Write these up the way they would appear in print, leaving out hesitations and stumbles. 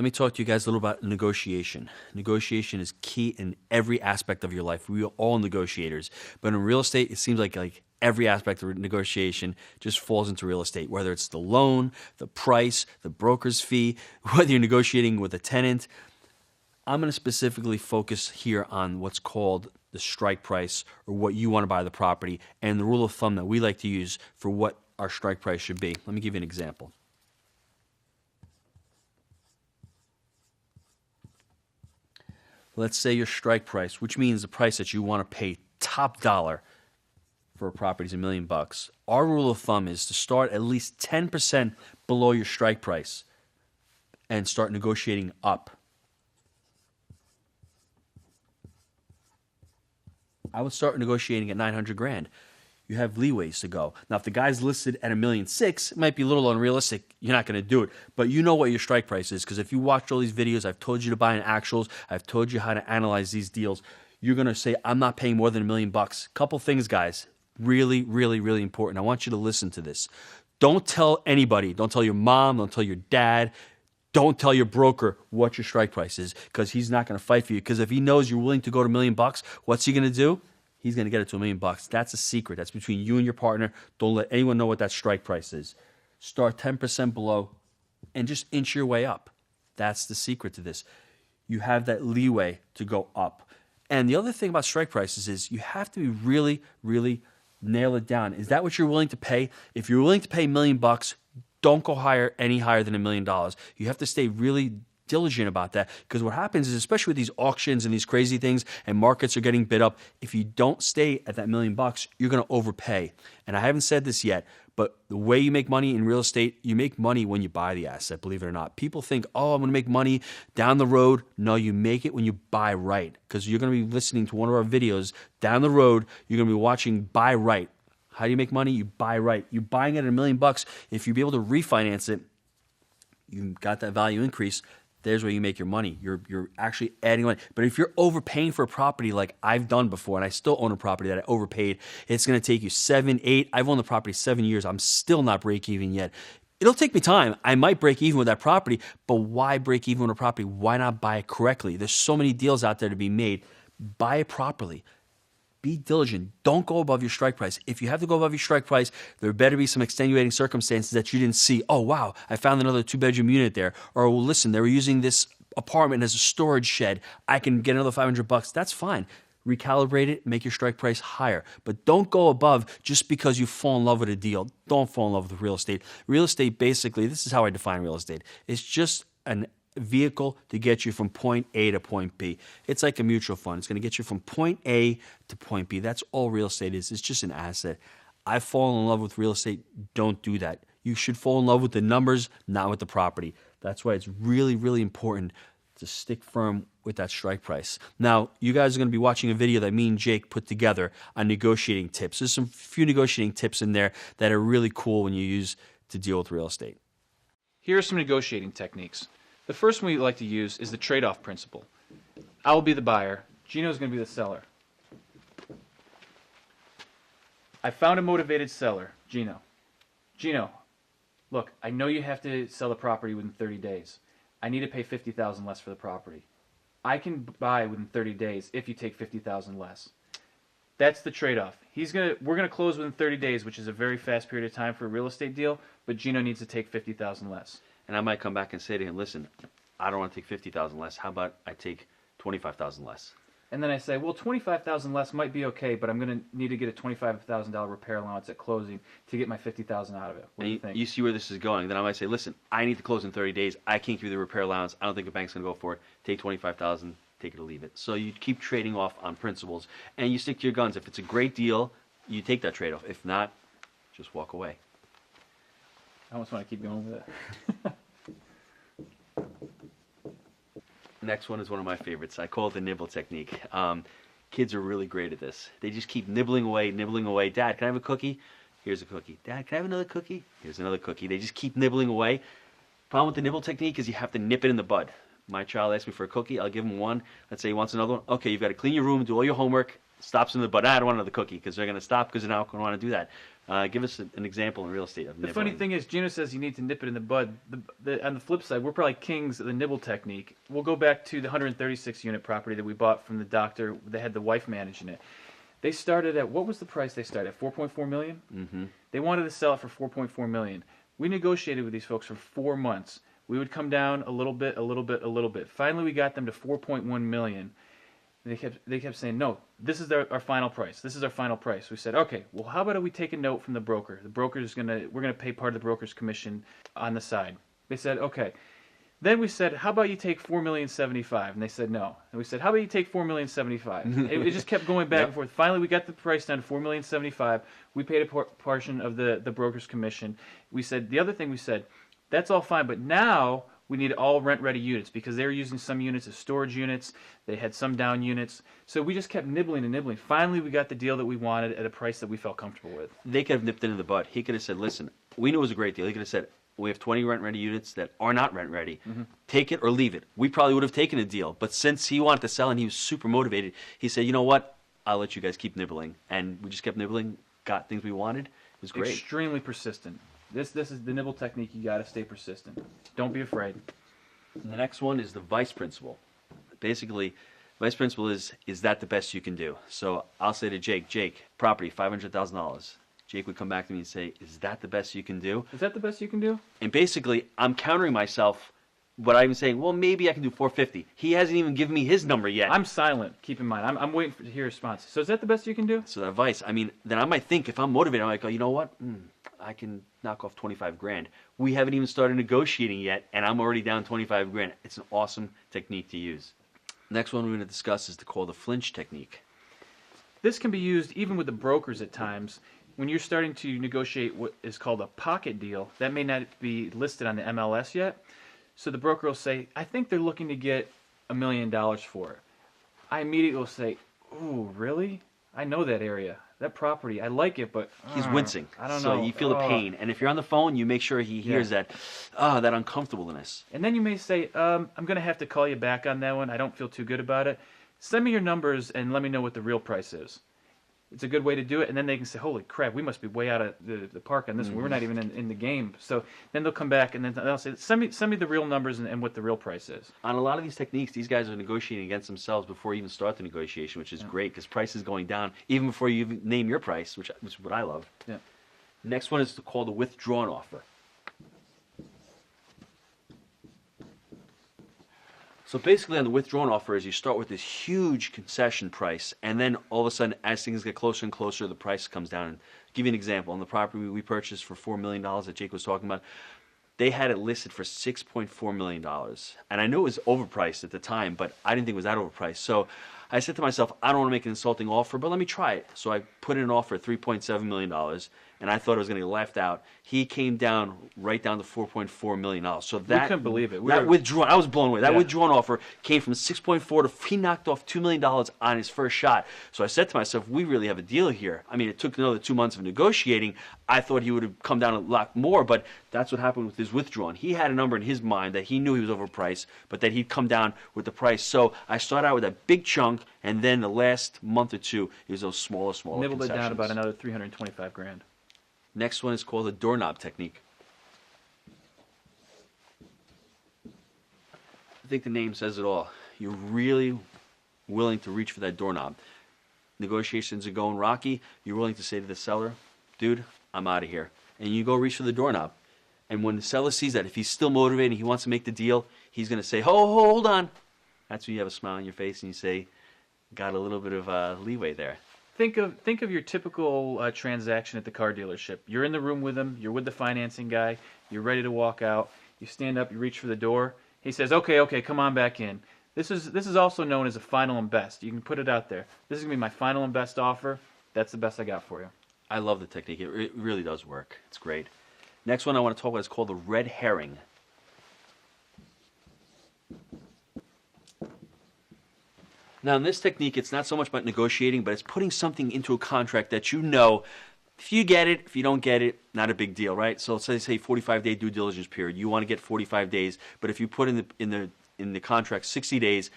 Let me talk to you guys a little about negotiation. Negotiation is key in every aspect of your life. We are all negotiators. But in real estate, it seems like every aspect of negotiation just falls into real estate, whether it's the loan, the price, the broker's fee, whether you're negotiating with a tenant. I'm going to specifically focus here on what's called the strike price, or what you want to buy the property, and the rule of thumb that we like to use for what our strike price should be. Let me give you an example. Let's say your strike price, which means the price that you want to pay top dollar for a property is $1 million. Our rule of thumb is to start at least 10% below your strike price and start negotiating up. I would start negotiating at $900,000. You have leeways to go. Now, if the guy's listed at $1.6 million, it might be a little unrealistic. You're not going to do it. But you know what your strike price is, because if you watched all these videos, I've told you to buy in actuals. I've told you how to analyze these deals. You're going to say, I'm not paying more than $1 million. Couple things, guys. Really, really, really important. I want you to listen to this. Don't tell anybody. Don't tell your mom. Don't tell your dad. Don't tell your broker what your strike price is, because he's not going to fight for you. Because if he knows you're willing to go to $1 million, what's he going to do? He's going to get it to $1 million. That's a secret. That's between you and your partner. Don't let anyone know what that strike price is. Start 10% below and just inch your way up. That's the secret to this. You have that leeway to go up. And the other thing about strike prices is you have to be really, really nail it down. Is that what you're willing to pay? If you're willing to pay $1 million, don't go any higher than $1 million. You have to stay really diligent about that, because what happens is, especially with these auctions and these crazy things and markets are getting bid up, if you don't stay at that $1 million, you're going to overpay. And I haven't said this yet, but the way you make money in real estate, you make money when you buy the asset, believe it or not. People think, oh, I'm going to make money down the road. No, you make it when you buy right, because you're going to be listening to one of our videos down the road. You're going to be watching Buy Right. How do you make money? You buy right. You're buying it at $1 million. If you be able to refinance it, you got that value increase. There's where you make your money. You're actually adding money. But if you're overpaying for a property like I've done before, and I still own a property that I overpaid, it's going to take you 7, 8. I've owned the property 7 years. I'm still not break even yet. It'll take me time. I might break even with that property, but why break even with a property? Why not buy it correctly? There's so many deals out there to be made. Buy it properly. Be diligent. Don't go above your strike price. If you have to go above your strike price, there better be some extenuating circumstances that you didn't see. Oh, wow, I found another 2-bedroom unit there. Or, well, listen, they were using this apartment as a storage shed. I can get another $500. That's fine. Recalibrate it, make your strike price higher. But don't go above just because you fall in love with a deal. Don't fall in love with real estate. Real estate, basically, this is how I define real estate. It's just an vehicle to get you from point A to point B. It's like a mutual fund. It's going to get you from point A to point B. That's all real estate is. It's just an asset. I've fallen in love with real estate. Don't do that. You should fall in love with the numbers, not with the property. That's why it's really, really important to stick firm with that strike price. Now, you guys are going to be watching a video that me and Jake put together on negotiating tips. There's some few negotiating tips in there that are really cool when you use to deal with real estate. Here are some negotiating techniques. The first one we like to use is the trade-off principle. I will be the buyer. Gino's going to be the seller. I found a motivated seller, Gino. Gino, look, I know you have to sell the property within 30 days. I need to pay $50,000 less for the property. I can buy within 30 days if you take $50,000 less. That's the trade-off. We're gonna close within 30 days, which is a very fast period of time for a real estate deal, but Gino needs to take $50,000 less. And I might come back and say to him, listen, I don't want to take $50,000 less. How about I take $25,000 less? And then I say, well, $25,000 less might be okay, but I'm going to need to get a $25,000 repair allowance at closing to get my $50,000 out of it. What do you think? You see where this is going. Then I might say, listen, I need to close in 30 days. I can't give you the repair allowance. I don't think the bank's going to go for it. Take $25,000, take it or leave it. So you keep trading off on principles, and you stick to your guns. If it's a great deal, you take that trade-off. If not, just walk away. I almost want to keep going with it. Next one is one of my favorites. I call it the nibble technique. Kids are really great at this. They just keep nibbling away, nibbling away. Dad, can I have a cookie? Here's a cookie. Dad, can I have another cookie? Here's another cookie. They just keep nibbling away. Problem with the nibble technique is you have to nip it in the bud. My child asks me for a cookie. I'll give him one. Let's say he wants another one. Okay, you've got to clean your room, do all your homework. stops in the bud. I don't want another cookie because they're going to stop because they're not going to want to do that. Give us an example in real estate of The nibbling. funny thing is, Gino says you need to nip it in the bud. On the flip side, we're probably kings of the nibble technique. We'll go back to the 136 unit property that we bought from the doctor. They had the wife managing it. They started at, what was the price they started at? 4.4 million? Mm-hmm. They wanted to sell it for 4.4 million. We negotiated with these folks for 4 months. We would come down a little bit, a little bit, a little bit. Finally, we got them to 4.1 million. They kept saying, no, this is our final price. This is our final price. We said, okay, well, how about we take a note from the broker? The broker's we're gonna pay part of the broker's commission on the side. They said, okay. Then we said, how about you take $4,075,000? And they said no. And we said, how about you take $4,075,000? It just kept going back and forth. Finally, we got the price down to $4,075,000. We paid a portion of the broker's commission. We said, the other thing we said, that's all fine, but now we need all rent-ready units because they were using some units as storage units. They had some down units. So we just kept nibbling and nibbling. Finally, we got the deal that we wanted at a price that we felt comfortable with. They could have nipped it in the bud. He could have said, listen, we knew it was a great deal. He could have said, we have 20 rent-ready units that are not rent-ready. Mm-hmm. Take it or leave it. We probably would have taken a deal. But since he wanted to sell and he was super motivated, he said, you know what? I'll let you guys keep nibbling. And we just kept nibbling, got things we wanted. It was great. Extremely persistent. This is the nibble technique. You got to stay persistent. Don't be afraid. The next one is the vice principle. Basically, vice principle is that the best you can do? So I'll say to Jake, property, $500,000. Jake would come back to me and say, is that the best you can do? Is that the best you can do? And basically, I'm countering myself, but I'm saying, well, maybe I can do 450. He hasn't even given me his number yet. I'm silent, keep in mind. I'm waiting to hear a response. So is that the best you can do? So that vice, I mean, then I might think, if I'm motivated, I might go, you know what? I can knock off 25 grand. We haven't even started negotiating yet, and I'm already down 25 grand. It's an awesome technique to use. Next one we're going to discuss is called the flinch technique. This can be used even with the brokers at times. When you're starting to negotiate what is called a pocket deal, that may not be listed on the MLS yet. So the broker will say, I think they're looking to get $1 million for it. I immediately will say, ooh, really? I know that area. That property, I like it, but he's wincing. I don't know. So you feel the pain. And if you're on the phone, you make sure he hears that uncomfortableness. And then you may say, I'm going to have to call you back on that one. I don't feel too good about it. Send me your numbers and let me know what the real price is. It's a good way to do it. And then they can say, holy crap, we must be way out of the park on this one. We're not even in the game. So then they'll come back and then they'll say, send me the real numbers and what the real price is. On a lot of these techniques, these guys are negotiating against themselves before you even start the negotiation, which is great because price is going down even before you even name your price, which is what I love. Yeah. Next one is called the withdrawn offer. So basically on the withdrawn offer is you start with this huge concession price, and then all of a sudden as things get closer and closer, the price comes down. And I'll give you an example. On the property we purchased for $4 million that Jake was talking about, they had it listed for $6.4 million. And I knew it was overpriced at the time, but I didn't think it was that overpriced. So I said to myself, I don't want to make an insulting offer, but let me try it. So I put in an offer at $3.7 million, and I thought it was going to get laughed out. He came down right down to $4.4 million. So that, we couldn't believe it. Withdrawn, I was blown away. That withdrawn offer came from 6.4 to, he knocked off $2 million on his first shot. So I said to myself, we really have a deal here. I mean, it took another 2 months of negotiating. I thought he would have come down a lot more, but that's what happened with his withdrawn. He had a number in his mind that he knew he was overpriced, but that he'd come down with the price. So I started out with a big chunk, and then the last month or two, it was those smaller nibbled it concessions. down about another 325 grand. Next one is called the doorknob technique. I think the name says it all. You're really willing to reach for that doorknob. Negotiations are going rocky. You're willing to say to the seller, dude, I'm out of here. And you go reach for the doorknob. And when the seller sees that, if he's still motivated and he wants to make the deal, he's going to say, hold on. That's when you have a smile on your face and you say, got a little bit of leeway there. Think of your typical transaction at the car dealership. You're in the room with him. You're with the financing guy. You're ready to walk out. You stand up. You reach for the door. He says, "Okay, come on back in." This is also known as a final and best. You can put it out there. This is gonna be my final and best offer. That's the best I got for you. I love the technique. It really does work. It's great. Next one I want to talk about is called the red herring. Now, in this technique, it's not so much about negotiating, but it's putting something into a contract that you know, if you get it, if you don't get it, not a big deal, right? So let's say 45-day due diligence period. You want to get 45 days, but if you put in the contract 60 days,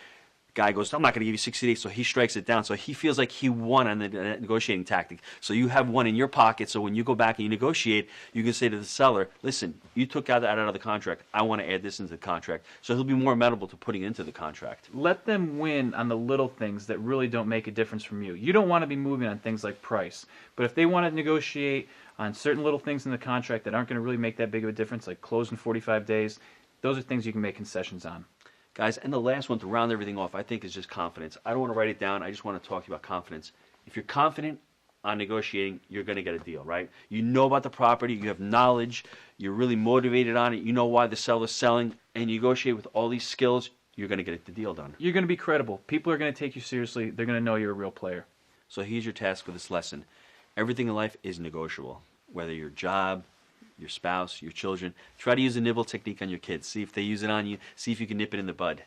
Guy goes, I'm not going to give you 60 days, so he strikes it down. So he feels like he won on the negotiating tactic. So you have one in your pocket, so when you go back and you negotiate, you can say to the seller, listen, you took that out of the contract. I want to add this into the contract. So he'll be more amenable to putting it into the contract. Let them win on the little things that really don't make a difference from you. You don't want to be moving on things like price. But if they want to negotiate on certain little things in the contract that aren't going to really make that big of a difference, like close in 45 days, those are things you can make concessions on. Guys, and the last one to round everything off, I think, is just confidence. I don't want to write it down. I just want to talk to you about confidence. If you're confident on negotiating, you're going to get a deal, right? You know about the property. You have knowledge. You're really motivated on it. You know why the seller's selling. And you negotiate with all these skills, you're going to get the deal done. You're going to be credible. People are going to take you seriously. They're going to know you're a real player. So here's your task for this lesson. Everything in life is negotiable, whether your job, your spouse, your children. Try to use the nibble technique on your kids. See if they use it on you. See if you can nip it in the bud.